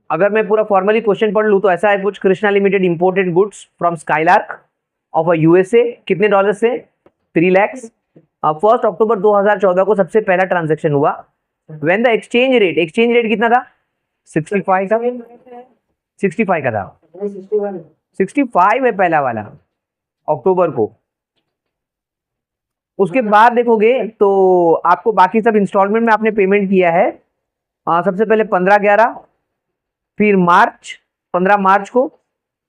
अगर मैं पूरा फॉर्मली क्वेश्चन पढ़ लूँ तो ऐसा है कुछ, Krishna limited imported goods from skylark of USA, कितने डॉलर से? 3 लाख। 1 अक्टूबर 2014 को सबसे पहला ट्रांजेक्शन हुआ। व्हेन द एक्सचेंज रेट कितना था? 65 का, 65 का था, 65 है पहला वाला, अक्टूबर को। उसके बाद देखोगे तो आपको बाकी सब इंस्टॉलमेंट में आपने पेमेंट किया है। सबसे पहले 15/11, फिर 15 मार्च को,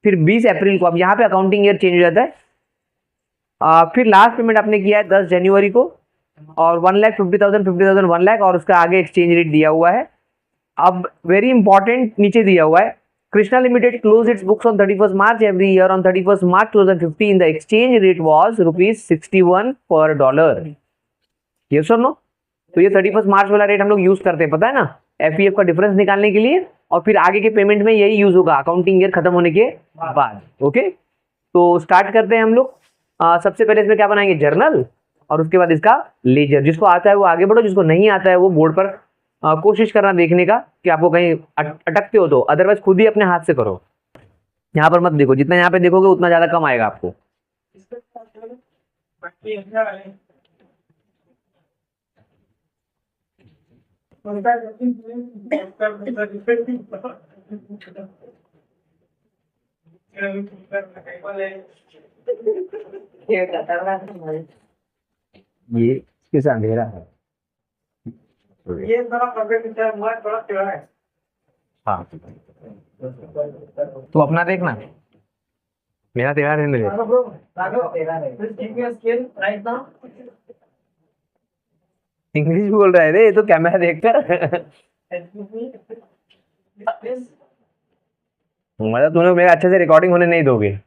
फिर 20 अप्रैल को। अब यहाँ पे अकाउंटिंग ईयर चेंज हो जाता है। फिर लास्ट पेमेंट आपने किया है 10 जनवरी को, और 1,50,000 50,000 1 लाख, और उसका आगे एक्सचेंज रेट दिया हुआ है। अब वेरी इंपॉर्टेंट नीचे दिया हुआ है, Krishna limited close it's books on 31 March every year. On 31 March 2015 the exchange rate was ₹61 पर डॉलर। यस और नो? तो ये 31 मार्च वाला रेट हम लोग यूज करते हैं, पता है ना, एफईएफ का डिफरेंस निकालने के लिए, और फिर आगे के पेमेंट में यही यूज होगा अकाउंटिंग ईयर खत्म होने के बाद। ओके, तो स्टार्ट करते हैं हम लोग। सबसे पहले इसमें क्या बनाएंगे? जर्नल, और उसके बाद इसका लेजर। जिसको आता है वो आगे बढ़ो, जिसको नहीं आता है वो बोर्ड पर कोशिश करना देखने का कि आपको कहीं अटकते हो तो, अदरवाइज खुद ही अपने हाथ से करो। यहाँ पर मत देखो, जितना यहाँ पे देखोगे उतना ज्यादा कम आएगा आपको। ये किस अंधेरा है, ये थोड़ा टेढ़ा है। हाँ, तो अपना देखना, मेरा टेढ़ा रहने दे। इंग्लिश बोल रहा है रे, ये तो कैमरा देखकर। मतलब तुम लोग मेरा अच्छे से रिकॉर्डिंग होने नहीं दोगे।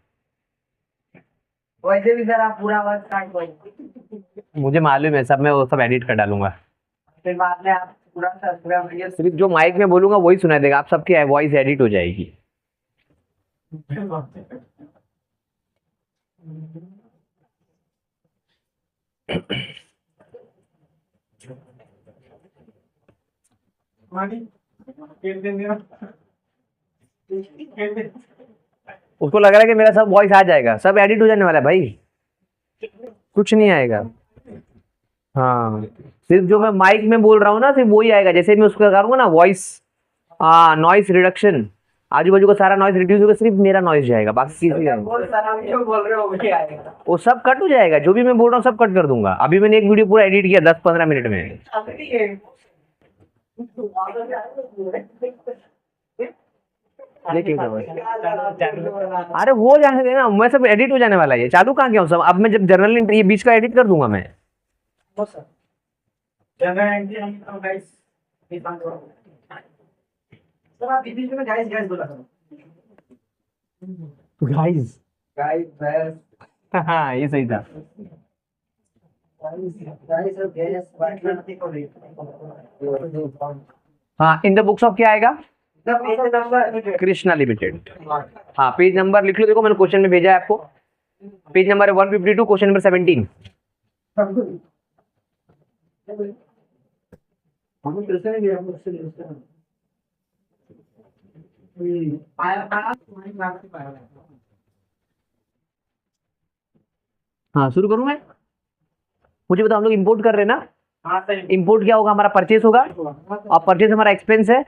वैसे भी सर आप पूरा आवाज काट दो। मुझे मालूम है सब, मैं वो सब एडिट कर डालूंगा। फिर बाद में आप पूरा सिर्फ जो माइक में बोलूंगा वही सुनाई देगा, आप सबकी वॉइस एडिट हो जाएगी। उसको लग रहा है कि मेरा सब वॉइस आ जाएगा, सब एडिट हो जाने वाला है भाई, कुछ नहीं आएगा। हाँ, सिर्फ जो मैं माइक में बोल रहा हूँ ना, सिर्फ वही आएगा। जैसे मैं उसका करूँगा ना वॉइस नॉइस रिडक्शन, आजू बाजू का सारा नॉइस रिड्यूस होगा, सिर्फ मेरा नॉइस जाएगा, बाकी किसी का वो सब कट हो जाएगा। जो भी मैं बोल रहा हूँ सब कट कर दूंगा। अभी मैंने एक वीडियो पूरा एडिट किया 10-15 मिनट में। अरे वो जाने देना, मैं सब एडिट हो जाने वाला है। चालू कहाँ किया हूँ सब, अब मैं जब जर्नल ये बीच का एडिट कर दूंगा मैं। गाइस हाँ ये सही था। हाँ, इन द बुक्स ऑफ क्या आएगा? कृष्णा लिमिटेड। हाँ, पेज नंबर लिख लो। देखो मैंने क्वेश्चन में भेजा है आपको, पेज नंबर है 152, क्वेश्चन नंबर 17। हाँ, शुरू करूं मैं? मुझे बताओ, हम लोग इंपोर्ट कर रहे हैं ना? इंपोर्ट क्या होगा? हमारा परचेस होगा, और परचेस हमारा एक्सपेंस है।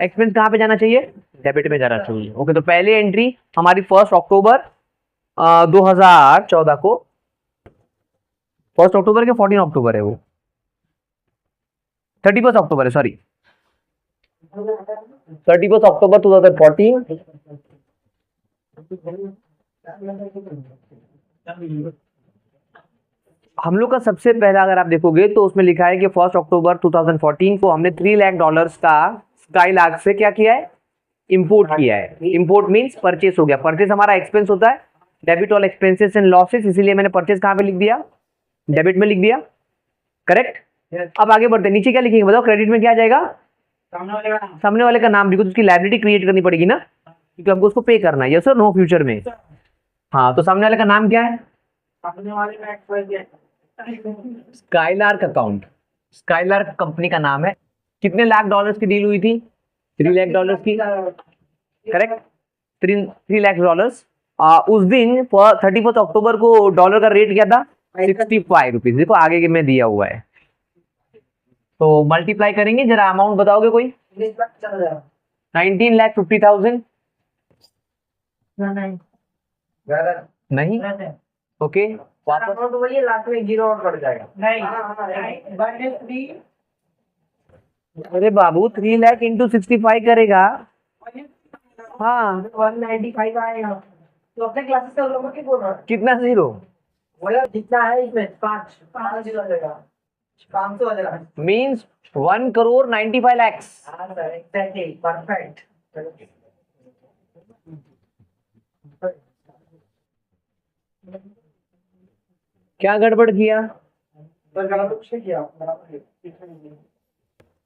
एक्सपेंस कहाँ पे जाना चाहिए? डेबिट में जाना चाहिए। ओके, तो पहली एंट्री हमारी 1 अक्टूबर 2014 को, 1 अक्टूबर के 14 अक्टूबर है वो, 31 अक्टूबर है, सॉरी 31 अक्टूबर 2014। हम लोग का सबसे पहला अगर आप देखोगे तो उसमें लिखा है कि 1 अक्टूबर 2014 को हमने $3 लाख का स्काईलार्क से क्या किया है? इंपोर्ट किया है। इंपोर्ट मींस परचेस हो गया। परचेस हमारा एक्सपेंस होता है, debit all expenses and losses, इसीलिए मैंने परचेस कहाँ पे लिख दिया? डेबिट में लिख दिया, करेक्ट। अब आगे बढ़ते, नीचे क्या लिखेंगे बताओ? क्रेडिट में क्या आ जाएगा? सामने वाले का नाम लिखो, तो उसकी लायबिलिटी क्रिएट करनी पड़ेगी ना, क्योंकि हमको उसको पे करना है। यस और नो फ्यूचर में? हाँ, तो सामने वाले का नाम क्या है? स्काईलार्क अकाउंट, स्काईलार्क कंपनी का नाम है। कितने लाख डॉलर्स की डील हुई थी? $3 लाख की, करेक्ट, $3 लाख। उस दिन 31 अक्टूबर को डॉलर का रेट क्या था? 65 रुपीज। देखो आगे के में दिया हुआ है, तो मल्टीप्लाई करेंगे, जरा अमाउंट बताओगे कोई? 19,50,000। नहीं, ओके, वापस बोलिए, लास्ट में जीरो और कट जाएगा। नहीं, अरे बाबू 3 लाख इंटू 65 करेगा, हाँ 195 आएगा। तो अपने क्लासेस का लोगों की बोल रहा है कितना जीरो? जितना है इसमें 5 जीरो आ जाएगा, 500 आ जाएगा, मीन्स 1,95,00,000। हाँ सर, एग्जैक्टली, परफेक्ट। क्या गड़बड़ किया?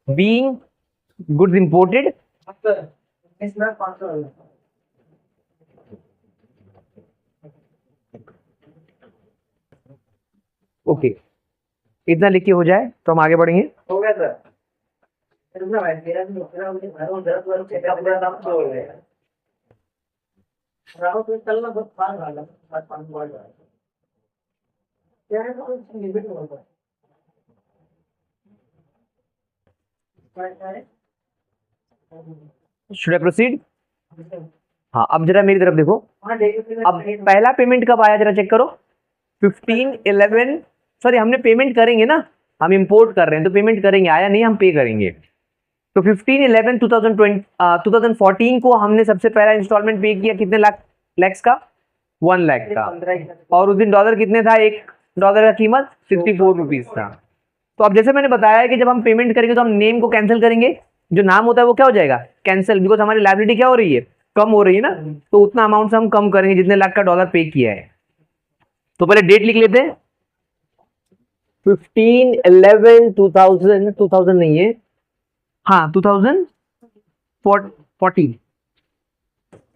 बीइंग गुड्स इंपोर्टेड, ओके, इतना लिख के हो जाए तो हम आगे बढ़ेंगे। हो गया सर। Should I proceed? हाँ, अब जरा मेरी तरफ देखो। अब पहला पेमेंट कब आया, जरा चेक करो। 15/11, सॉरी हमने पेमेंट करेंगे ना, हम इंपोर्ट कर रहे हैं तो पेमेंट करेंगे, आया नहीं हम पे करेंगे। तो 15/11/2014 को हमने सबसे पहला इंस्टॉलमेंट पे किया, कितने लैक्स का? 1 लाख का। और उस दिन डॉलर कितने था? $1 का कीमत 64 रुपीज था। तो अब जैसे मैंने बताया कि जब हम पेमेंट करेंगे तो हम नेम को कैंसिल करेंगे, जो नाम होता है वो क्या हो जाएगा? कैंसिल, बिकॉज हमारी लायबिलिटी क्या हो रही है? कम हो रही है ना, तो उतना अमाउंट से हम कम करेंगे जितने लाख का डॉलर पे किया है। तो पहले डेट लिख लेते हैं, 15/11/2000, 2000 नहीं है, हाँ 2014।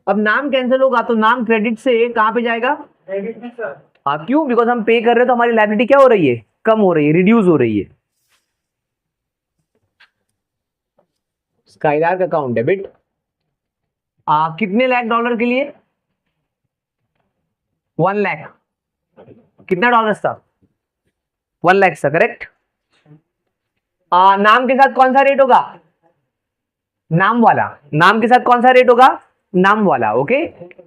अब नाम कैंसिल होगा तो नाम क्रेडिट से कहां पे जाएगा? क्रेडिट में सर। हाँ, क्यों? बिकॉज हम पे कर रहे हैं तो हमारी लायबिलिटी क्या हो रही है? कम हो रही है, रिड्यूस हो रही है। Skylark account debit. कितने लाख डॉलर के लिए? 1 लाख। कितना डॉलर था? 1 लाख था, करेक्ट। नाम के साथ कौन सा रेट होगा? नाम वाला। नाम के साथ कौन सा रेट होगा? नाम वाला, ओके।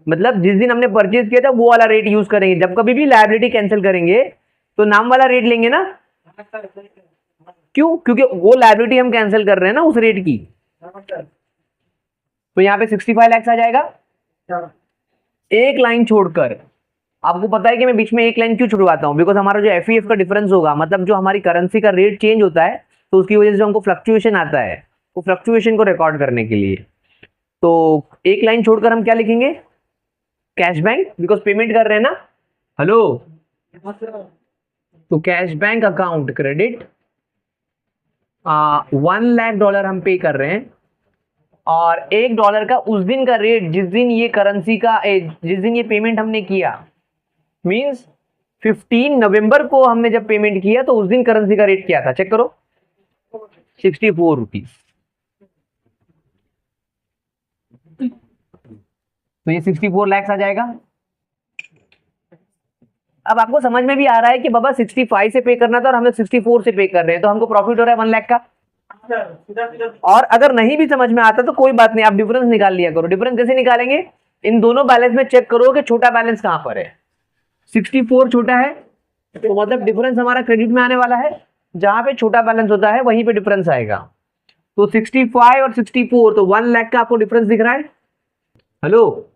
मतलब जिस दिन हमने परचेज किया था वो वाला रेट यूज करेंगे। जब कभी भी लायबिलिटी कैंसिल करेंगे तो नाम वाला रेट लेंगे ना, क्यों? क्योंकि वो लायबिलिटी हम कैंसिल कर रहे हैं ना उस रेट की। तो यहाँ पे 65 लाख आ जाएगा। एक लाइन छोड़कर, आपको पता है कि मैं बीच में एक लाइन क्यों छुड़वाता हूं? बिकॉज हमारा जो एफईएफ का डिफरेंस होगा, मतलब जो हमारी करेंसी का रेट चेंज होता है, तो उसकी वजह से हमको फ्लक्चुएशन आता है, वो फ्लक्चुएशन को रिकॉर्ड करने के लिए। तो एक लाइन छोड़कर हम क्या लिखेंगे? कैश बैंक, बिकॉज पेमेंट कर रहे हैं ना। हेलो, तो cash bank account credit, 1 lakh dollar हम पे कर रहे हैं, और $1 का उस दिन का रेट जिस दिन ये करेंसी का जिस दिन ये पेमेंट हमने किया, मींस 15 नवंबर को हमने जब पेमेंट किया तो उस दिन करेंसी का रेट क्या था? चेक करो, 64 रुपीज। तो ये 64 लाख आ जाएगा। अब आपको समझ में भी आ रहा है कि बाबा 65 से पे करना था और हम लोग 64 से पे कर रहे हैं, तो हमको प्रॉफिट हो रहा है 1 लाख का। और अगर नहीं भी समझ में आता तो कोई बात नहीं, आप डिफरेंस निकाल लिया करो। डिफरेंस कैसे निकालेंगे? इन दोनों बैलेंस में चेक करो कि छोटा बैलेंस कहां पर है। 64 छोटा है, तो मतलब डिफरेंस हमारा क्रेडिट में आने वाला है। जहां पे छोटा बैलेंस होता है वहीं पे डिफरेंस आएगा। तो 65 और 64, तो 1 लाख का आपको डिफरेंस दिख रहा है। हेलो,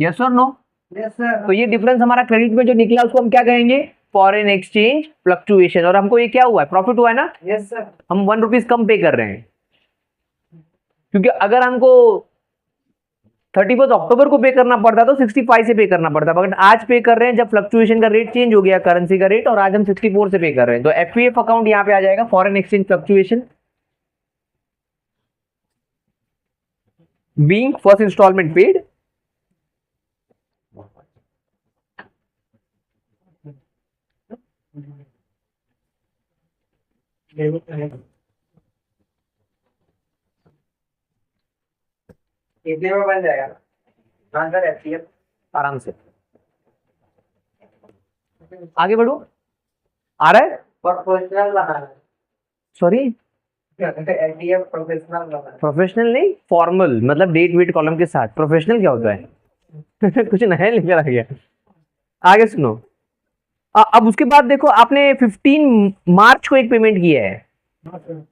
यस और नो? Yes sir. तो ये डिफरेंस हमारा क्रेडिट में जो निकला उसको हम क्या कहेंगे? Foreign exchange fluctuation. और हमको ये क्या हुआ है? प्रॉफिट हुआ है ना। Yes sir. हम 1 रुपीज कम पे कर रहे हैं, क्योंकि अगर हमको 31 अक्टूबर को पे करना पड़ता तो 65 से पे करना पड़ता, बट आज पे कर रहे हैं जब फ्लक्चुएशन का रेट चेंज हो गया, करेंसी का रेट, और आज हम 64 से पे कर रहे हैं। तो एफईएफ अकाउंट यहाँ पे आ जाएगा, foreign exchange fluctuation, being first instalment paid. कितने में बन जाएगा ट्रांसफर एफपीएफ? आराम से आगे बढ़ो। आ रहा है? प्रोफेशनल बनाना है। सॉरी, एफपीएफ प्रोफेशनल बनाना है। प्रोफेशनल नहीं, फॉर्मल, मतलब डेट वेट कॉलम के साथ। प्रोफेशनल क्या होता है? कुछ नया लेकर आ गया। आगे सुनो। अब उसके बाद देखो, आपने 15 मार्च को एक पेमेंट किया है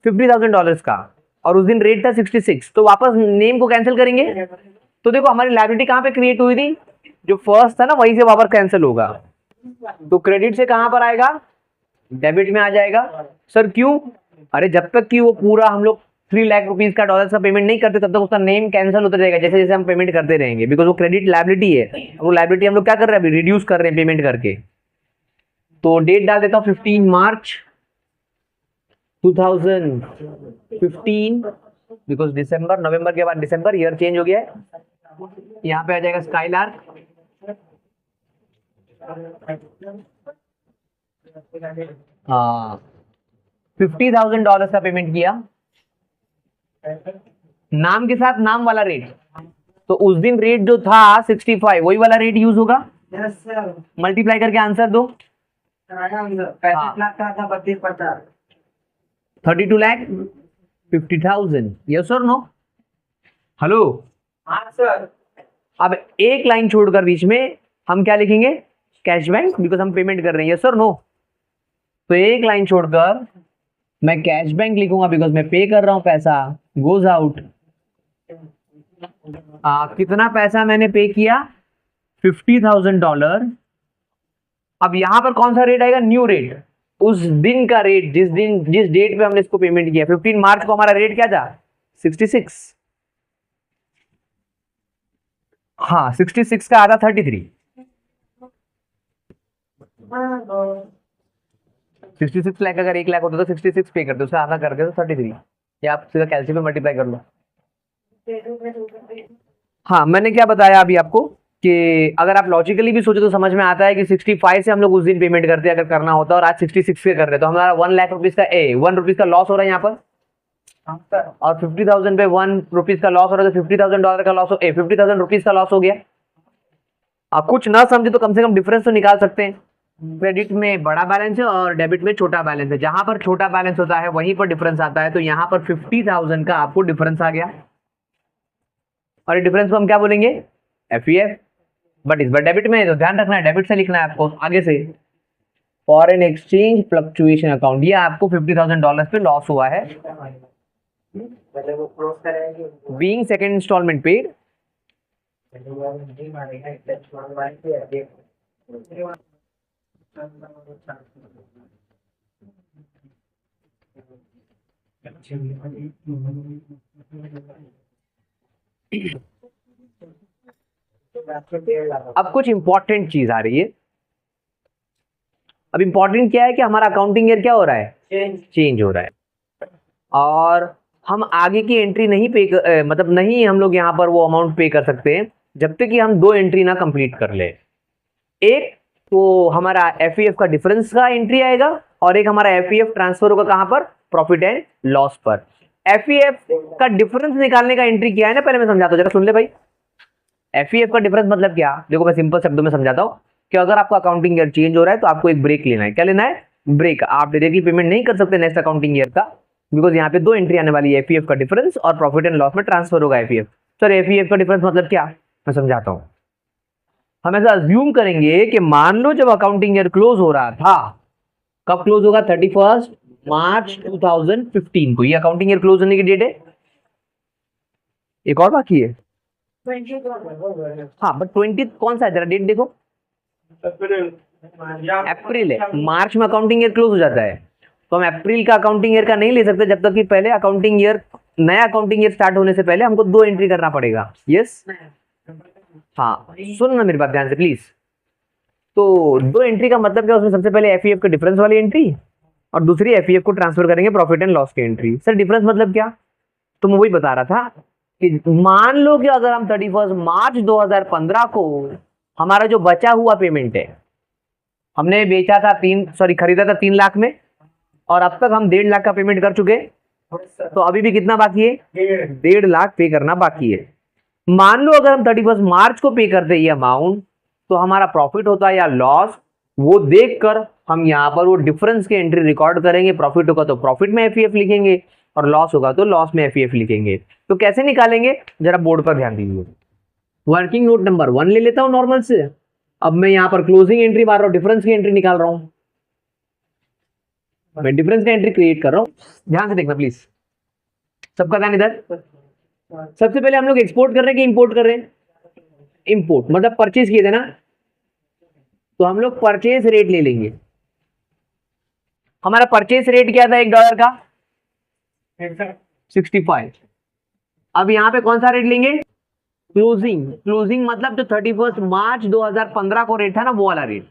$50,000 का, और उस दिन रेट था 66, तो वापस नेम को कैंसिल करेंगे। तो देखो हमारी लायबिलिटी कहां पे क्रिएट हुई थी, जो फर्स्ट था ना वहीं से वापस कैंसिल होगा। तो क्रेडिट से कहां पर आएगा, डेबिट में आ जाएगा। सर क्यों? अरे जब तक कि वो पूरा हम लोग 3 लाख रुपीज का डॉलर का पेमेंट नहीं करते तब तक उसका नेम कैंसिल होता रहेगा, जैसे जैसे हम पेमेंट करते रहेंगे, बिकॉज वो क्रेडिट लायबिलिटी है। वो लायबिलिटी हम लोग क्या कर रहे हैं अभी, रिड्यूस कर रहे हैं पेमेंट करके। तो डेट डाल देता हूँ 15 मार्च 2015, बिकॉज दिसंबर, नवंबर के बाद दिसंबर, ईयर चेंज हो गया है। यहाँ पे आ जाएगा स्काईलार्क। हाँ, $50,000 का पेमेंट किया, नाम के साथ नाम वाला रेट। तो उस दिन रेट जो था 65, वही वाला रेट यूज होगा। Yes sir. मल्टीप्लाई करके आंसर दो। 35 लाख का था, 32,50, 32,50,000। यस और नो? हेलो? हाँ सर। अब एक लाइन छोड़कर बीच में हम क्या लिखेंगे, कैश बैंक, बिकॉज हम पेमेंट कर रहे हैं। यस और नो? तो एक लाइन छोड़कर मैं कैश बैंक लिखूंगा, बिकॉज मैं पे कर रहा हूं, पैसा गोज आउट। कितना पैसा मैंने पे किया, $50,000। अब यहां पर कौन सा रेट आएगा, न्यू रेट, उस दिन का रेट, जिस डेट पे हमने इसको पेमेंट किया। 15 मार्च को हमारा रेट क्या था, 66। हाँ, 66 का आधा 33, 66 लाख अगर 1 लाख होता तो 66 पे करते, उसका आधा करके तो 33, या आप सीधा कैलसी पे मल्टीप्लाई कर लो। हाँ, मैंने क्या बताया अभी आपको कि अगर आप लॉजिकली भी सोचे तो समझ में आता है कि 65 से हम लोग उस दिन पेमेंट करते हैं अगर करना होता, और आज 66 पे कर रहे हैं, तो हमारा 1 लाख रुपीज का ₹1 का लॉस हो रहा है यहाँ पर। और 50,000 पे ₹1 का लॉस हो रहा है, तो $50,000 का लॉस हो, ₹50,000 का लॉस हो गया। आप कुछ ना समझे तो कम से कम डिफरेंस तो निकाल सकते हैं। क्रेडिट में बड़ा बैलेंस है और डेबिट में छोटा बैलेंस है, जहां पर छोटा बैलेंस होता है वहीं पर डिफरेंस आता है। तो यहाँ पर 50,000 का आपको डिफरेंस आ गया, और ये डिफरेंस को हम क्या बोलेंगे, एफईएफ। बट इस बार डेबिट में है तो ध्यान रखना है, डेबिट से लिखना है आपको आगे से। फॉरेन एक्सचेंज फ्लक्चुएशन अकाउंट, ये आपको $50,000 पे लॉस हुआ है, बीइंग सेकंड इंस्टॉलमेंट पेड। अब कुछ इंपॉर्टेंट चीज आ रही है। अब इंपॉर्टेंट क्या है कि हमारा अकाउंटिंग ईयर क्या हो रहा है, चेंज हो रहा है, और हम आगे की एंट्री नहीं मतलब नहीं हम लोग यहाँ पर वो अमाउंट पे कर सकते हैं जब तक कि हम 2 एंट्री ना कंप्लीट कर ले। एक तो हमारा एफईएफ का डिफरेंस का एंट्री आएगा, और एक हमारा एफईएफ ट्रांसफर होगा कहां पर, प्रॉफिट एंड लॉस पर। एफईएफ का डिफरेंस निकालने का एंट्री क्या है ना, पहले मैं समझाता हूं, जरा सुन ले भाई। एफईएफ का डिफरेंस मतलब क्या, देखो मैं सिंपल शब्दों में समझाता हूं कि अगर आपका अकाउंटिंग ईयर चेंज हो रहा है तो आपको एक ब्रेक लेना है। क्या लेना है, ब्रेक। आप डायरेक्टली पेमेंट नहीं कर सकते नेक्स्ट अकाउंटिंग ईयर का, बिकॉज यहाँ पे 2 एंट्री आने वाली है, एफईएफ का डिफरेंस और प्रॉफिट एंड लॉस में ट्रांसफर होगा एफईएफ। सर एफईएफ का डिफरेंस मतलब क्या, मैं समझाता हूँ। हम ऐसा अज्यूम करेंगे कि मान लो जब अकाउंटिंग ईयर क्लोज हो रहा था, कब क्लोज होगा, 31 मार्च 2015 को, ये अकाउंटिंग ईयर क्लोज होने की डेट है। एक और बाकी है, हाँ बट 20 कौन सा है, जरा डेट देखो, अप्रैल है। मार्च में अकाउंटिंग ईयर क्लोज हो जाता है, तो हम अप्रैल का अकाउंटिंग ईयर का नहीं ले सकते जब तक कि पहले अकाउंटिंग ईयर, नया अकाउंटिंग ईयर स्टार्ट होने से पहले हमको 2 एंट्री करना पड़ेगा। यस, हाँ सुन ना मेरी बात ध्यान से प्लीज। तो 2 एंट्री का मतलब क्या, उसमें सबसे पहले एफईएफ के डिफरेंस वाली एंट्री, और दूसरी एफईएफ को ट्रांसफर करेंगे प्रॉफिट एंड लॉस की एंट्री। सर डिफरेंस मतलब क्या, तो मैं वही बता रहा था कि मान लो कि अगर हम 31 मार्च 2015 को हमारा जो बचा हुआ पेमेंट है, हमने बेचा था खरीदा था 3 लाख में, और अब तक हम 1.5 लाख का पेमेंट कर चुके, तो अभी भी कितना बाकी है, 1.5 लाख पे करना बाकी है। मान लो अगर हम 31 मार्च को पे करते ये अमाउंट, तो हमारा प्रॉफिट होता है या लॉस, वो देखकर हम यहाँ पर वो डिफरेंस के एंट्री रिकॉर्ड करेंगे। प्रॉफिट होगा तो प्रॉफिट में एफईएफ लिखेंगे और लॉस होगा तो लॉस में एफईएफ लिखेंगे। तो कैसे निकालेंगे, जरा बोर्ड पर ध्यान दीजिए। वर्किंग नोट नंबर 1 ले लेता हूं नॉर्मल से। अब मैं यहाँ पर क्लोजिंग एंट्री मार रहा हूँ, डिफरेंस की एंट्री निकाल रहा हूं। मैं डिफरेंस का एंट्री क्रिएट कर रहा हूं, ध्यान से देखना प्लीज, सबका ध्यान इधर। सबसे पहले हम लोग एक्सपोर्ट कर रहे हैं कि इंपोर्ट कर रहे हैं? इंपोर्ट, मतलब परचेज किए थे ना, तो हम लोग परचेज रेट ले लेंगे। हमारा परचेज रेट क्या था $1 का? 65। अब यहां पे कौन सा रेट लेंगे? क्लोजिंग। क्लोजिंग मतलब जो 31 मार्च 2015 को रेट था ना, वो वाला रेट।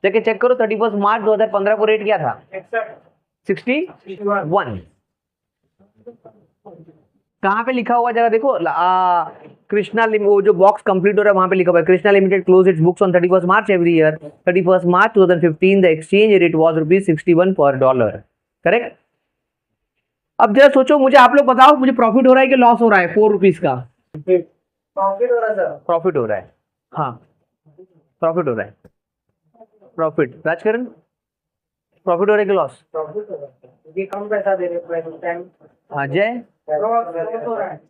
जाके चेक करो 31 मार्च 2015 को रेट क्या था? 61। कहां पे लिखा हुआ जरा देखो, कृष्णा वो जो बॉक्स कंप्लीट हो रहा है वहां पे लिखा हुआ है, Krishna limited close it's books on 31 March every year. 31 March 2015 the exchange rate was ₹61 पर डॉलर। करेक्ट। अब जरा सोचो, मुझे आप लोग बताओ, मुझे प्रॉफिट हो रहा है कि लॉस हो रहा है? ₹4 का प्रॉफिट हो रहा है सर। प्रॉफिट हो रहा है। हाँ, प्रॉफिट हो रहा है। प्रॉफिट। राजकरण, प्रॉफिट हो रहा है कि लॉस? प्रॉफिट हो रहा है क्योंकि कम पैसा दे रहे हैं टाइम। अजय, लॉस हो रहा है।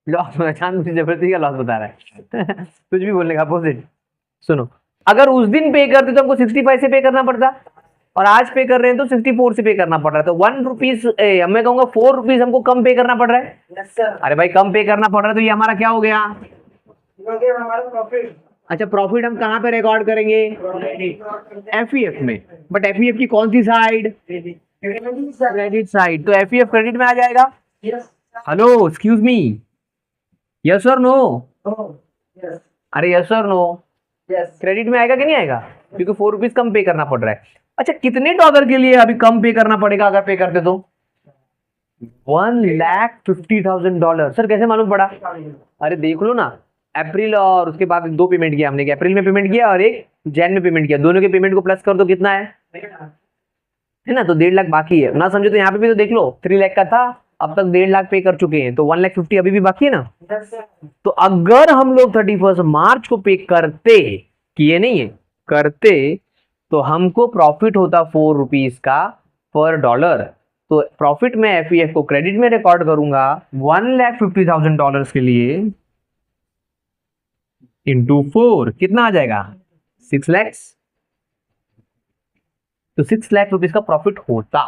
लॉस होना, चांद मुझे जबरदस्ती का लॉस बता रहा है कुछ भी बोलने का अपोजिट। सुनो, अगर उस दिन पे करते तो हमको 65 से पे करना पड़ता, और आज पे कर रहे हैं तो 64 से पे करना पड़ रहा है। तो ₹1, मैं कहूंगा ₹4 हमको कम पे करना पड़ रहा है। Yes sir. अरे भाई, कम पे करना पड़ रहा है तो ये हमारा क्या हो गया? क्योंकि हमारा प्रॉफिट। अच्छा, प्रॉफिट हम कहाँ पे रिकॉर्ड करेंगे? एफईएफ में। बट एफईएफ की कौन सी साइड? Credit side. तो एफईएफ क्रेडिट में आ जाएगा। हेलो, एक्सक्यूज मी, यस और नो? अरे यस और नो? क्रेडिट में आएगा कि नहीं आएगा? क्योंकि ₹4 कम पे करना पड़ रहा है। अच्छा, कितने डॉलर के लिए अभी कम पे करना पड़ेगा अगर पे करते तो? $1,50,000। सर कैसे मालूम पड़ा? अरे देख लो ना, अप्रैल और उसके बाद 2 पेमेंट किया हमने, अप्रैल में पेमेंट किया और एक जैन में पेमेंट किया, दोनों के पेमेंट को प्लस कर दो, कितना है ना? तो 1.5 लाख बाकी है ना, समझो तो यहाँ पे भी तो देख लो, 3 लाख का था, अब तक 1.5 लाख पे कर चुके हैं, तो 1,50,000 अभी भी बाकी है ना। तो अगर हम लोग 31 मार्च को पे करते, किए नहीं है, करते, तो हमको प्रॉफिट होता ₹4 का पर डॉलर। तो प्रॉफिट में एफईएफ को क्रेडिट में रिकॉर्ड करूंगा $1,50,000 के लिए, इंटू 4 कितना आ जाएगा? 6 लाख। तो ₹6 लाख का प्रॉफिट होता।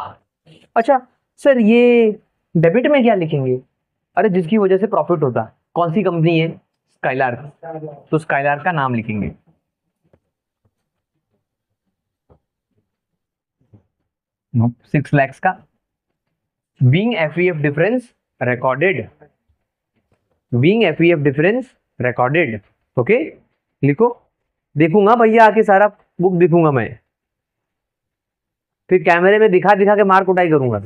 अच्छा सर, ये डेबिट में क्या लिखेंगे? अरे जिसकी वजह से प्रॉफिट होता, कौन सी कंपनी है? स्काइलार्क। तो स्काइलार्क का नाम लिखेंगे। $6 लाख का being FEF difference recorded, being FEF difference recorded. Okay, लिखो। देखूंगा भैया आके, सारा बुक दिखूंगा मैं, फिर कैमरे में दिखा दिखा के मार कुटाई करूंगा।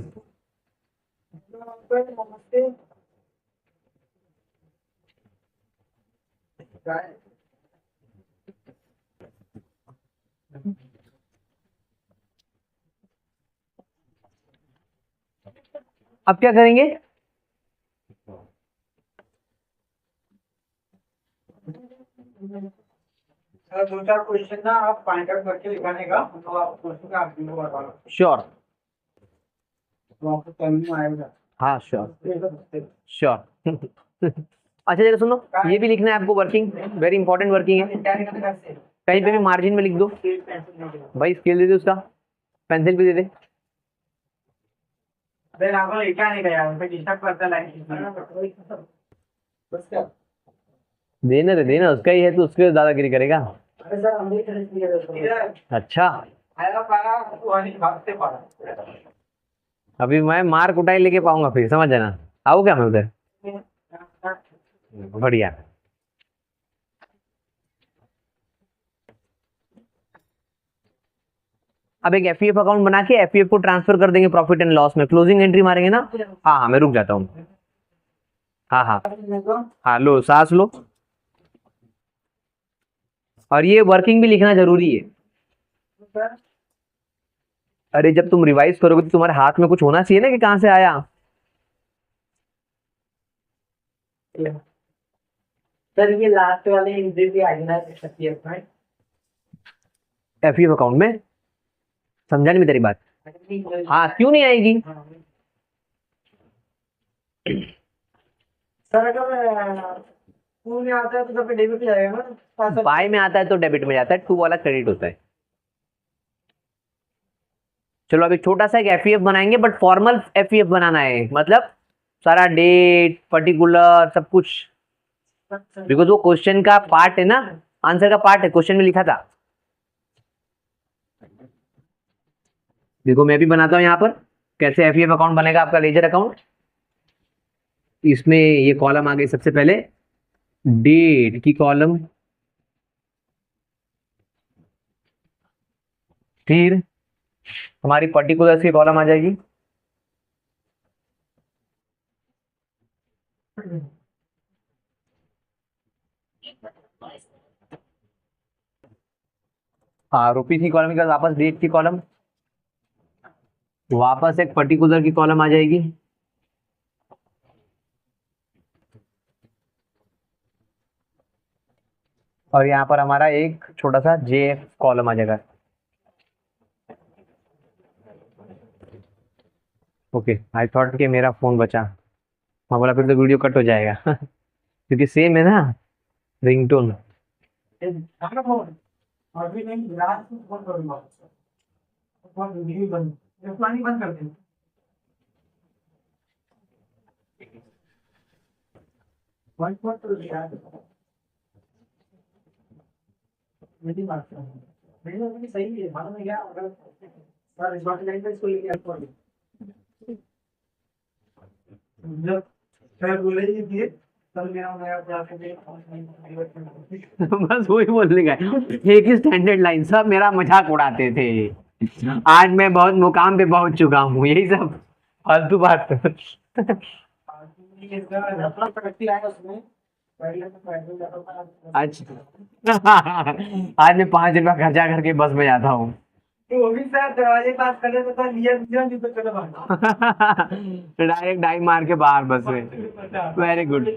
अब क्या करेंगे? सर 2-4 क्वेश्चन ना आप फाइंड आउट करके दिखाने का, तो आप क्वेश्चन का आंसर बताना। श्योर। तो आपको टाइम आएगा। हाँ श्योर श्योर अच्छा जरा सुनो, ये भी लिखना है आपको, वर्किंग, वेरी इंपॉर्टेंट वर्किंग है। कहीं पे भी मार्जिन में लिख दो भाई। स्केल दे दे, उसका पेंसिल भी दे दे। देना रे, देना, उसका ही है तो उसके दादागिरी करेगा। अरे सर हम भी खरीद लिए। अच्छा, आएगा पारा तो वाली भाग से पारा। अभी मैं मार कुटाई लेके पाऊंगा फिर, समझ जाना। आओ क्या मैं उधर? बढ़िया। अब एक एफईएफ अकाउंट बना के एफईएफ को ट्रांसफर कर देंगे प्रॉफिट एंड लॉस में, क्लोजिंग एंट्री मारेंगे ना। हाँ हाँ, मैं रुक जाता हूँ। हाँ हाँ हाँ, लो सांस लो। और ये वर्किंग भी लिखना जरूरी है। अरे जब तुम रिवाइज करोगे तो तुम्हारे हाथ में कुछ होना चाहिए ना कि कहां से आया। सर ये लास्ट वाले एंट्री भी आएगी ना एफपीएफ में? एफईएफ अकाउंट में? समझा नहीं मैं तेरी बात। हाँ, क्यों नहीं आएगी? सर अगर टू में आता है तो फिर डेबिट जाएगा ना? बाय में आता है तो डेबिट में जाता है, टू वाला क्रेडिट होता है। चलो अभी छोटा सा एक एफईएफ बनाएंगे, बट फॉर्मल एफईएफ बनाना है, मतलब सारा डेट पर्टिकुलर सब कुछ, बिकॉज वो क्वेश्चन का पार्ट है ना, आंसर का पार्ट है, क्वेश्चन में लिखा था। देखो मैं भी बनाता हूं यहाँ पर कैसे एफईएफ अकाउंट बनेगा आपका लेजर अकाउंट। इसमें ये कॉलम आ गई सबसे पहले, डेट की कॉलम, फिर हमारी पर्टिकुलर्स की कॉलम आ जाएगी, हाँ रुपीज की कॉलम के बाद वापस डेट की कॉलम, वापस एक पर्टिकुलर की कॉलम आ जाएगी, और यहाँ पर हमारा एक छोटा सा जेएफ कॉलम आ जाएगा। ओके, आई थॉट कि मेरा फोन बचा, मैं बोला फिर तो वीडियो कट हो जाएगा क्योंकि सेम है ना रिंगटोन। अभी नहीं, रात को फोन करूंगा। फोन वीडियो बंद, पानी बंद कर दें। वन फोन तो यार मेरी बात है, मेरी बात भी सही है, मालूम है क्या? अगर सर इस बात नहीं तो इसको लेके आपको जब सर बोले ये कल मेरा नया जाके बस वही बोलने का है, एक ही स्टैंडर्ड लाइन, सब मेरा मजाक उड़ाते थे, आज मैं बहुत मुकाम पे पहुंच चुका हूँ, यही सब फालतू बात। अपना प्रगति आएगा उसमें। पहले तो पैदल जाता था, आज आज मैं 5 रुपया खर्चा करके बस में जाता हूँ। तो वो भी सर दरवाजे पास खड़े तो था, लिया नहीं तो चलो भाग। डायरेक्ट डाई मार के बाहर बस में, वेरी गुड।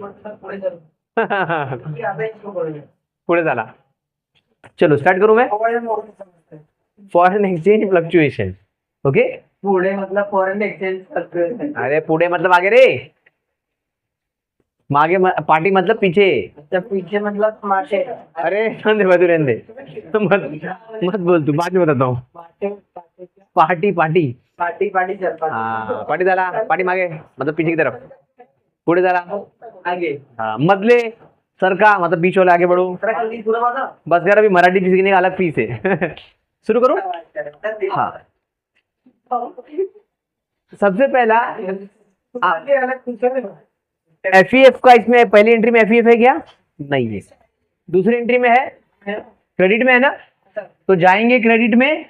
पुढे चला, चलो स्टार्ट करूँ मैं। Foreign exchange fluctuation, okay. Pune मतलब फॉरेन एक्सचेंज। अरे पुढे मतलब आगे रे, मागे पार्टी मतलब पीछे, जब पीछे मतलब मार्चे। अरे रहने दे, रहने दे, मत बोल, तू बाद में बताता हूँ। पार्टी पार्टी पार्टी पार्टी चल हाँ, पार्टी झाला, पार्टी मागे मतलब पीछे की तरफ, पुढे झाला आगे। हाँ, मधले सरका मतलब बीच वाले आगे बढ़ो। बस यार अभी मराठी सीखने का अलग फीस है शुरू करो। हाँ, सबसे पहला एफईएफ का, इसमें पहली एंट्री में एफईएफ है क्या? नहीं है। दूसरी एंट्री में है, क्रेडिट में है ना, तो जाएंगे क्रेडिट में,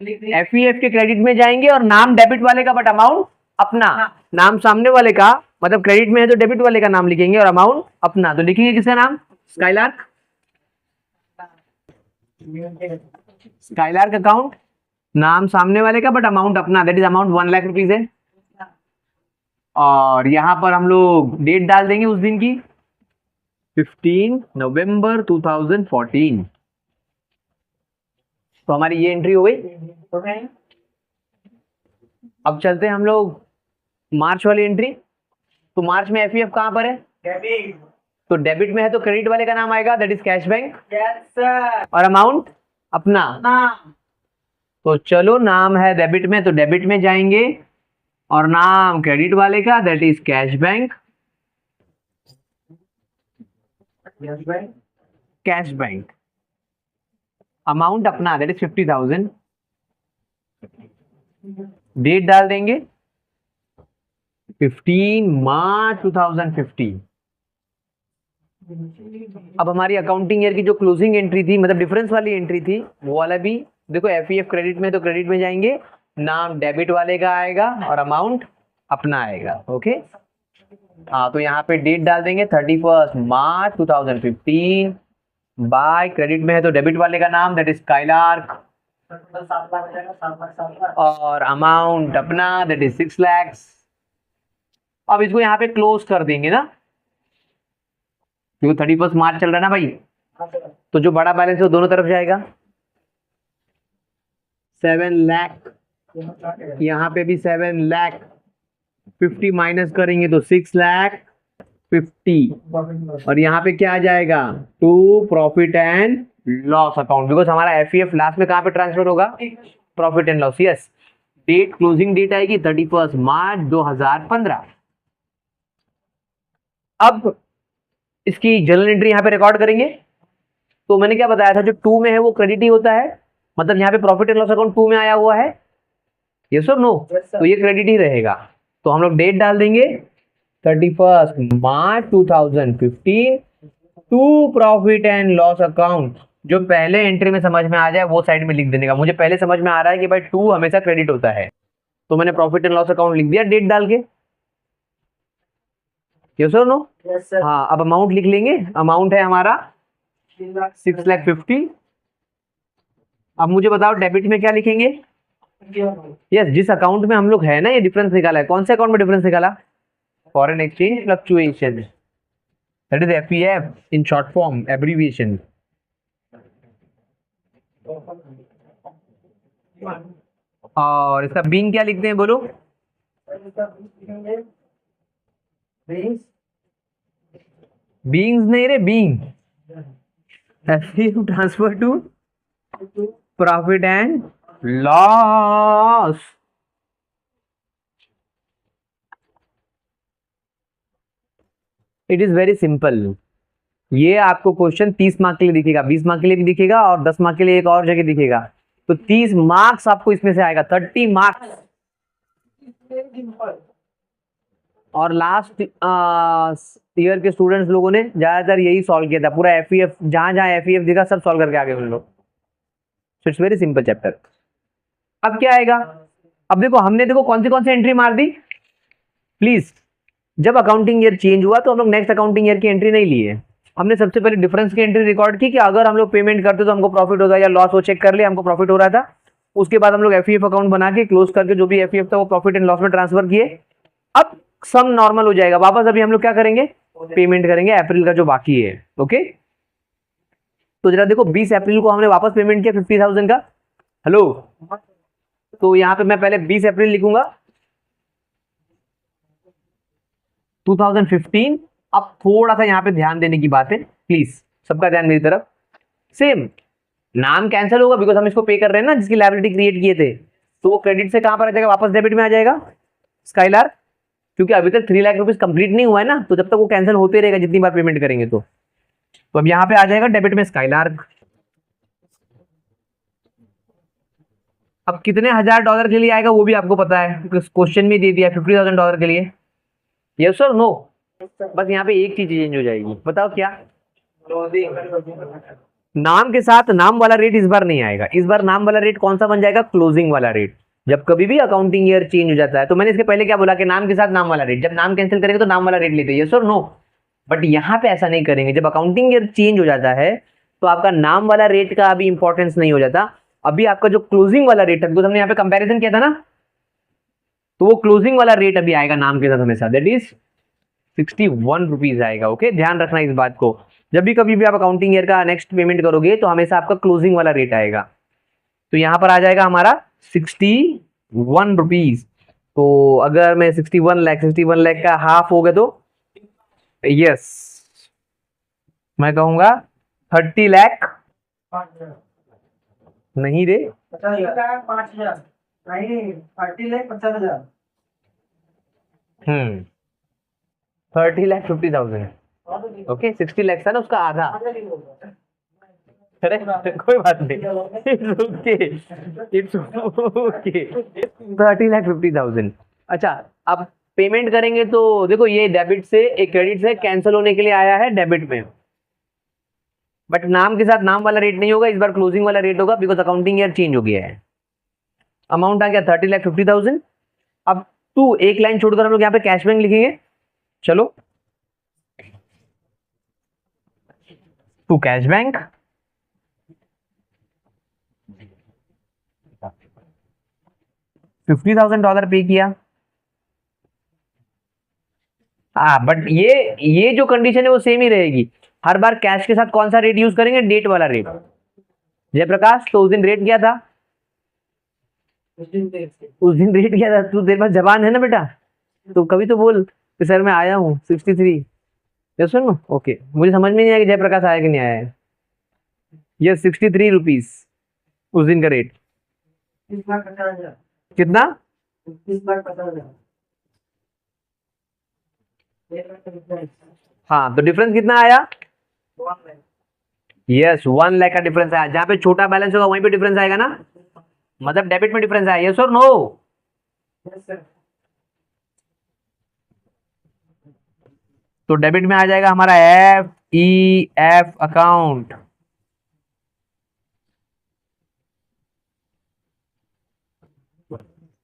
एफईएफ के क्रेडिट में जाएंगे, और नाम डेबिट वाले का बट अमाउंट अपना, नाम सामने वाले का, मतलब क्रेडिट में है तो डेबिट वाले का नाम लिखेंगे और अमाउंट अपना, तो लिखेंगे किसका नाम? स्काईलार्क। स्काईलार्क अकाउंट, नाम सामने वाले का बट अमाउंट अपना, that is amount 1 lakh rupees है, और यहां पर हम लोग डेट डाल देंगे उस दिन की 15 नवंबर 2014। तो हमारी ये एंट्री हो गई। अब चलते हैं हम लोग मार्च वाली एंट्री। तो मार्च में एफईएफ कहां पर है? तो डेबिट में है तो क्रेडिट वाले का नाम आएगा, दैट इज कैश बैंक, और अमाउंट अपना। तो चलो नाम है डेबिट में तो डेबिट में जाएंगे, और नाम क्रेडिट वाले का that is cash bank, cash bank, amount अपना दैट इज 50,000, डेट डाल देंगे 15 मार्च 2015। अब हमारी अकाउंटिंग ईयर की जो क्लोजिंग एंट्री थी, मतलब डिफरेंस वाली एंट्री थी, वो वाला भी देखो, एफईएफ क्रेडिट में तो क्रेडिट में जाएंगे, नाम डेबिट वाले का आएगा और अमाउंट अपना आएगा, ओके। हाँ, तो यहाँ पे डेट डाल देंगे 31 मार्च 2015, बाय क्रेडिट में है तो डेबिट वाले का नाम दैट इज स्काईलार्क, और अमाउंट अपना दैट इज 6 lakhs। अब इसको यहाँ पे क्लोज कर देंगे ना, क्योंकि 31 मार्च चल रहा है ना भाई, हाँ सर। तो जो बड़ा बैलेंस है वो दोनों तरफ जाएगा। 7 लाख, यहाँ क्या करें? यहाँ पे भी 7 लाख, 50 माइनस करेंगे तो 6 लाख 50, और यहाँ पे क्या आ जाएगा, to profit and loss account, because हमारा एफईएफ लास्ट में कहाँ पे ट्रांसफर होगा, profit and loss. Yes, date closing date आएगी 31 मार्च 2015। अब इसकी जर्नल एंट्री यहाँ पे रिकॉर्ड करेंगे। तो मैंने क्या बताया था, जो 2 में है वो क्रेडिट ही होता है, मतलब यहाँ पे प्रॉफिट एंड लॉस अकाउंट 2 में आया हुआ है, यस और नो, तो ये क्रेडिट ही रहेगा। तो हम लोग डेट डाल देंगे 31 March 2015 to profit and loss account. जो पहले एंट्री में समझ में आ जाए वो साइड में लिख देने का। मुझे पहले समझ में आ रहा है कि भाई 2 हमेशा क्रेडिट होता है, तो मैंने प्रॉफिट एंड लॉस अकाउंट लिख दिया डेट डाल के, यस और नो। Yes sir. हाँ, अब अमाउंट लिख लेंगे। अमाउंट है हमारा 6 लाख 50। अब मुझे बताओ डेबिट में क्या लिखेंगे। यस, जिस अकाउंट में हम लोग है ना, ये डिफरेंस निकाला है, कौन से अकाउंट में डिफरेंस निकाला, foreign exchange fluctuation, that is FEF in short form abbreviation. और इसका बीइंग क्या लिखते हैं बोलो, बीइंग्स नहीं रे, being, FEF transfer to profit and loss. It is very simple. ये आपको क्वेश्चन 30 मार्क के लिए दिखेगा, 20 मार्क के लिए भी दिखेगा, और 10 मार्क के लिए एक और जगह दिखेगा। तो 30 मार्क्स आपको इसमें से आएगा, 30 मार्क्स। और लास्ट ईयर के स्टूडेंट्स लोगों ने ज्यादातर यही सॉल्व किया था, पूरा एफईएफ, जहां जहां एफईएफ दिखा सब सॉल्व करके आगे उन लोग। So it's very simple chapter. अब क्या आएगा, अब देखो हमने देखो कौन सी एंट्री मार दी। प्लीज, जब अकाउंटिंग ईयर चेंज हुआ तो हम लोग नेक्स्ट अकाउंटिंग ईयर की एंट्री नहीं लिए, हमने सबसे पहले डिफरेंस की एंट्री रिकॉर्ड की कि अगर हम लोग पेमेंट करते तो हमको प्रॉफिट होता है या लॉस, वो चेक कर लिया, हमको प्रॉफिट हो रहा था। उसके बाद हम लोग एफईएफ अकाउंट बना के क्लोज करके जो भी एफईएफ था वो प्रॉफिट एंड लॉस में ट्रांसफर किए। अब सम नॉर्मल हो जाएगा वापस। अभी हम लोग क्या करेंगे, पेमेंट करेंगे अप्रैल का जो बाकी है। ओके, तो जरा देखो 20 अप्रैल को हमने वापस पेमेंट किया 50,000 का। हेलो, तो यहाँ पे मैं पहले 20 अप्रैल लिखूंगा 2015। अब थोड़ा सा यहाँ पे ध्यान देने की बात है, प्लीज सबका ध्यान मेरी तरफ। सेम नाम कैंसिल होगा बिकॉज हम इसको पे कर रहे हैं ना, जिसकी लायबिलिटी क्रिएट किए थे, तो वो क्रेडिट से कहां पर आ जाएगा, वापस डेबिट में आ जाएगा, स्काइलार्क। क्योंकि अभी तक 3 लाख रुपीज कंप्लीट नहीं हुआ है ना, तो जब तक वो कैंसिल होते रहेगा जितनी बार पेमेंट करेंगे। तो अब यहाँ पे आ जाएगा डेबिट में स्काइलार्क। अब कितने $1,000 के लिए आएगा वो भी आपको पता है, क्वेश्चन में दे दिया $50,000 के लिए। यस और नो, बस यहाँ पे एक चीज चेंज हो जाएगी, बताओ क्या। नाम के साथ नाम वाला रेट इस बार नहीं आएगा। इस बार नाम वाला रेट कौन सा बन जाएगा, क्लोजिंग वाला रेट। जब कभी भी अकाउंटिंग ईयर चेंज हो जाता है, तो मैंने इसके पहले क्या बोला कि नाम के साथ नाम वाला रेट, जब नाम कैंसिल करेंगे तो नाम वाला रेट लेते हैं, यस और नो। बट यहाँ पे ऐसा नहीं करेंगे। जब अकाउंटिंग ईयर चेंज हो जाता है तो आपका नाम वाला रेट का अभी इंपॉर्टेंस नहीं हो जाता, अभी आपका जो क्लोजिंग वाला रेट है, बिकॉज हमने यहाँ पे कंपेरिजन किया था ना, तो वो क्लोजिंग वाला रेट अभी आएगा नाम के साथ हमेशा, दैट इज 61 रुपीज आएगा। ओके, ध्यान रखना इस बात को। जब भी कभी भी आप अकाउंटिंग ईयर का नेक्स्ट पेमेंट करोगे तो हमेशा आपका क्लोजिंग वाला रेट आएगा। तो यहां पर आ जाएगा हमारा 61 रुपीज। तो अगर मैं 61 लाख का हाफ हो गया तो यस मैं कहूंगा 30 लाख। नहीं रे, 50,000 नहीं, 30,50,000। 30,50,000। ओके, 60 लाख था ना उसका आधा। अरे कोई बात नहीं, इट्स ओके 30,50,000। अच्छा, अब पेमेंट करेंगे तो देखो ये डेबिट से, एक क्रेडिट से कैंसिल होने के लिए आया है डेबिट में, बट नाम के साथ नाम वाला रेट नहीं होगा, इस बार क्लोजिंग वाला रेट होगा बिकॉज अकाउंटिंग ईयर चेंज हो गया है। अमाउंट आ गया 30,50,000। अब तू एक लाइन छोड़कर हम लोग यहाँ पे कैश बैंक लिखेंगे। चलो, टू कैश बैंक, $50,000 पे किया। बट ये जो कंडीशन है वो सेम ही रहेगी। हर बार कैश के साथ कौन सा रेट यूज करेंगे? डेट वाला रेट। जयप्रकाश, तो उस दिन रेट क्या था? उस दिन देर से उस दिन रेट क्या था? तू तेरे पास जबान है ना बेटा, तो कभी तो बोल कि सर मैं आया हूँ 63। यस सुन, ओके, मुझे समझ में नहीं आया कि जयप्रकाश आया कि नहीं आया है। यस 63 रुपीज उस दिन का रेट। 30,50,000 कितना? 30,50,000 हाँ, तो डिफरेंस कितना आया? यस 1 लाख का डिफरेंस आया। जहाँ पे छोटा बैलेंस होगा वहीं पे डिफरेंस आएगा ना, मतलब डेबिट में डिफरेंस आया। यस और नो? तो डेबिट में आ जाएगा हमारा FEF अकाउंट।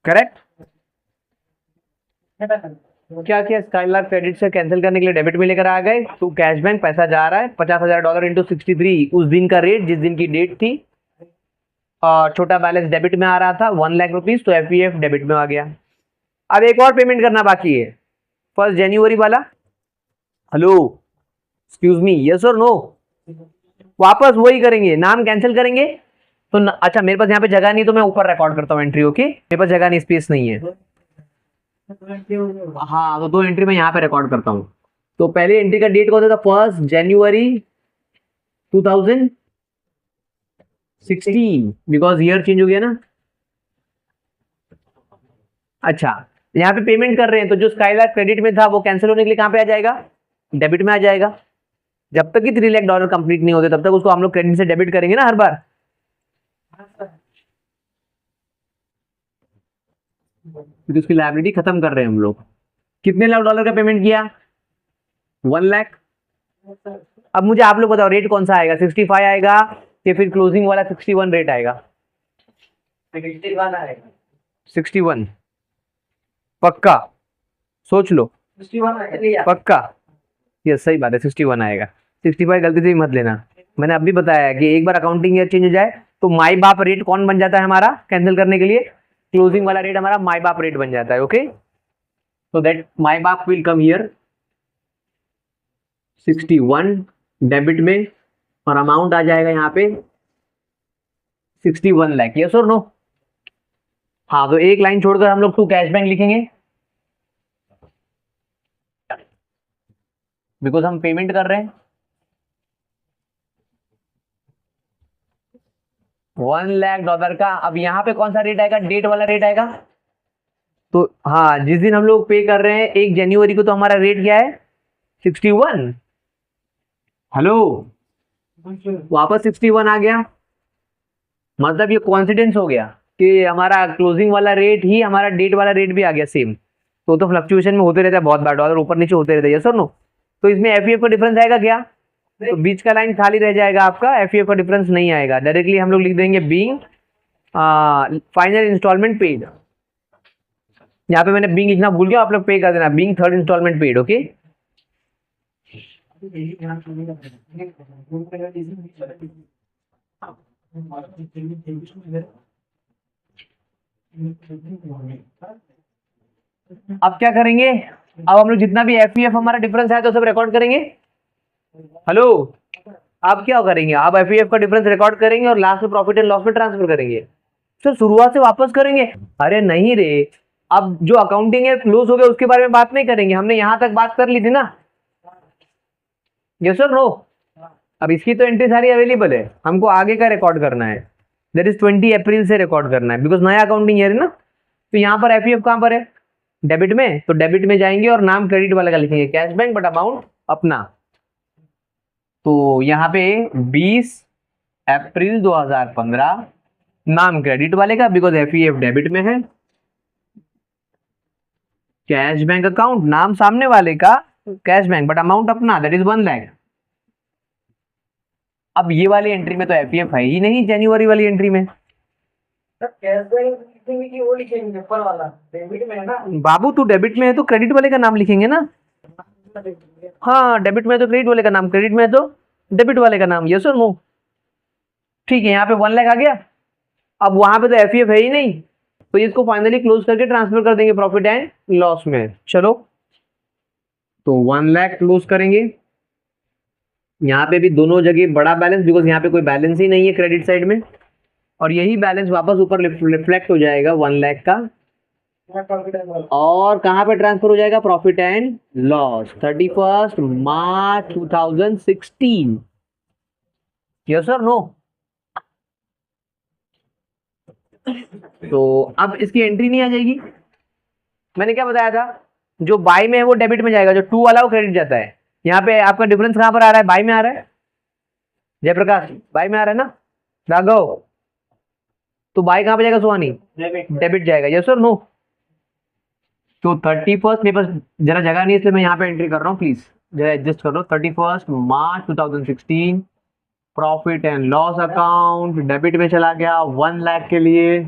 करेक्ट। क्या किया? स्काईलार्क क्रेडिट से कैंसिल करने के लिए डेबिट में लेकर आ गए, तो कैश बैंक पैसा जा रहा है $50,000 इंटू 63 उस दिन का रेट जिस दिन की डेट थी। और छोटा बैलेंस डेबिट में आ रहा था 1 लाख रुपीज, तो FEF डेबिट में आ गया। अब एक और पेमेंट करना बाकी है, 1 जनवरी वाला। हेलो, एक्सक्यूज मी, यस और नो? वापस वही करेंगे, नाम कैंसिल करेंगे तो अच्छा मेरे पास यहाँ पे जगह नहीं, तो मैं ऊपर रिकॉर्ड करता हूँ एंट्री। ओके, मेरे पास जगह नहीं, स्पेस नहीं है। हाँ, तो 2 एंट्री मैं यहाँ पे रिकॉर्ड करता हूँ। तो पहली एंट्री का डेट कौन सा था? 1 जनवरी 2016, बिकॉज ईयर चेंज हो गया ना। अच्छा, यहाँ पे पेमेंट कर रहे हैं, तो जो स्काईलार्क क्रेडिट में था वो कैंसिल होने के लिए कहाँ पे आ जाएगा? डेबिट में आ जाएगा। जब तक कि $3 लाख कंप्लीट नहीं होते तब तक उसको हम लोग क्रेडिट से डेबिट करेंगे ना हर बार। क्योंकि उसकी लायबिलिटी खत्म कर रहे हैं हम लोग। कितने लाख डॉलर का पेमेंट किया? 1 लाख। अब मुझे आप लोग बताओ रेट कौन सा आएगा? 65 आएगा या फिर क्लोजिंग वाला 61 रेट आएगा? 61 पक्का? सोच लो, पक्का? ये सही बात है, 61 आएगा। 65 गलती से भी मत लेना। मैंने अभी बताया कि एक बार अकाउंटिंग ईयर चेंज हो जाए तो माई बाप रेट कौन बन जाता है हमारा कैंसिल करने के लिए? क्लोजिंग वाला रेट हमारा माई बाप रेट बन जाता है। ओके, so that my बाप will come here 61 डेबिट में, और अमाउंट आ जाएगा यहाँ पे 61 लाख। यस और नो? हाँ, तो एक लाइन छोड़कर हम लोग टू कैश बैंक लिखेंगे, बिकॉज हम पेमेंट कर रहे हैं। 1 लाख डॉलर का। अब यहाँ पे कौन सा रेट आएगा? डेट वाला रेट आएगा। तो हाँ, जिस दिन हम लोग पे कर रहे हैं 1 जनवरी को, तो हमारा रेट क्या है? 61। हेलो, वापस 61 आ गया। मतलब ये कॉन्सिडेंस हो गया कि हमारा क्लोजिंग वाला रेट ही हमारा डेट वाला रेट भी आ गया सेम। तो फ्लक्चुएशन में होते रहता है बहुत बार, डॉलर ऊपर नीचे होते रहते हैं। यस और नो? तो इसमें FEF का डिफरेंस आएगा क्या? तो बीच का लाइन खाली रह जाएगा आपका, FEF का डिफरेंस नहीं आएगा। डायरेक्टली हम लोग लिख देंगे बीइंग फाइनल इंस्टॉलमेंट पेड। यहाँ पे मैंने बीइंग लिखना भूल गया, आप लोग पे कर देना being third instalment paid. Okay, अब क्या करेंगे? अब हम लोग जितना भी FEF हमारा डिफरेंस है तो सब रिकॉर्ड करेंगे। हेलो, अब क्या करेंगे? अब FEF का डिफरेंस रिकॉर्ड करेंगे और लास्ट में प्रॉफिट एंड लॉस में ट्रांसफर करेंगे। सर शुरुआत से वापस करेंगे? अरे नहीं रे, अब जो अकाउंटिंग है क्लोज हो गया उसके बारे में बात नहीं करेंगे, हमने यहां तक बात कर ली थी ना। यस और नो? अब इसकी तो एंट्री सारी अवेलेबल है, हमको आगे का रिकॉर्ड करना है। दैट इज 20 अप्रैल से रिकॉर्ड करना है, बिकॉज नया अकाउंटिंग ईयर है ना। तो यहाँ पर FEF कहां पर है? डेबिट में। तो डेबिट में जाएंगे और नाम क्रेडिट वाले का लिखेंगे, कैश बैंक बट अमाउंट अपना। तो यहाँ पे 20 अप्रैल 2015 नाम क्रेडिट वाले का, बिकॉज FEF डेबिट में है। कैश बैंक अकाउंट, नाम सामने वाले का कैश बैंक बट अमाउंट अपना, दैट इज 1 लाख। अब ये वाली एंट्री में तो FEF है ही नहीं, जनवरी वाली एंट्री में। वो लिखेंगे ऊपर वाला डेबिट में है ना। बाबू तू डेबिट में है तो क्रेडिट वाले का नाम लिखेंगे ना। हाँ, डेबिट में है तो क्रेडिट वाले का नाम, क्रेडिट में है तो डेबिट वाले का नाम। यस और नो? ठीक है, यहाँ पे 1 लाख आ गया। अब वहां पे तो FEF है ही नहीं, तो इसको फाइनली क्लोज करके ट्रांसफर कर देंगे प्रॉफिट एंड लॉस में। चलो, तो 1 लाख क्लोज करेंगे। यहाँ पे भी दोनों जगह बड़ा बैलेंस, बिकॉज यहाँ पे कोई बैलेंस ही नहीं है क्रेडिट साइड में, और यही बैलेंस वापस ऊपर रिफ्लेक्ट हो जाएगा 1 लाख का, और कहाँ पे ट्रांसफर हो जाएगा, profit and loss 31 March 2016। Yes और नो? तो अब इसकी एंट्री नहीं आ जाएगी। मैंने क्या बताया था, जो बाई में है वो डेबिट में जाएगा, जो टू वाला वो क्रेडिट जाता है। यहाँ पे आपका डिफरेंस कहाँ पर आ रहा है, बाई में आ रहा है। जयप्रकाश बाई में आ रहा है ना, राघव, तो बाई कहाँ पे जाएगा सुहानी, डेबिट जाएगा। यस और नो? तो 31 मेरे पास जरा जगह नहीं है, इसलिए मैं यहाँ पे एंट्री कर रहा हूँ, प्लीज जरा एडजस्ट कर लो। 31 मार्च 2016 profit and loss account debit में चला गया 1 लाख के लिए।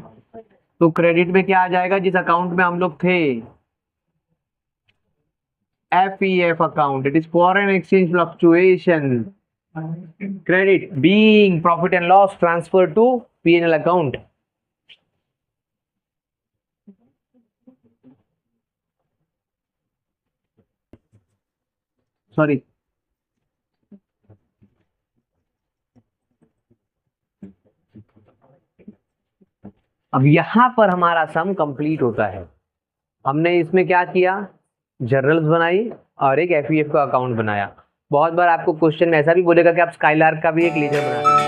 तो क्रेडिट में क्या आ जाएगा, जिस अकाउंट में हम लोग थे, FEF account, it is foreign exchange fluctuation, credit being profit and loss transfer to P&L account. Sorry, अब यहां पर हमारा सम कंप्लीट होता है। हमने इसमें क्या किया, जर्नल्स बनाई और एक FEF का अकाउंट बनाया। बहुत बार आपको क्वेश्चन में ऐसा भी बोलेगा कि आप स्काईलार्क का भी एक लेजर बना दीजिए।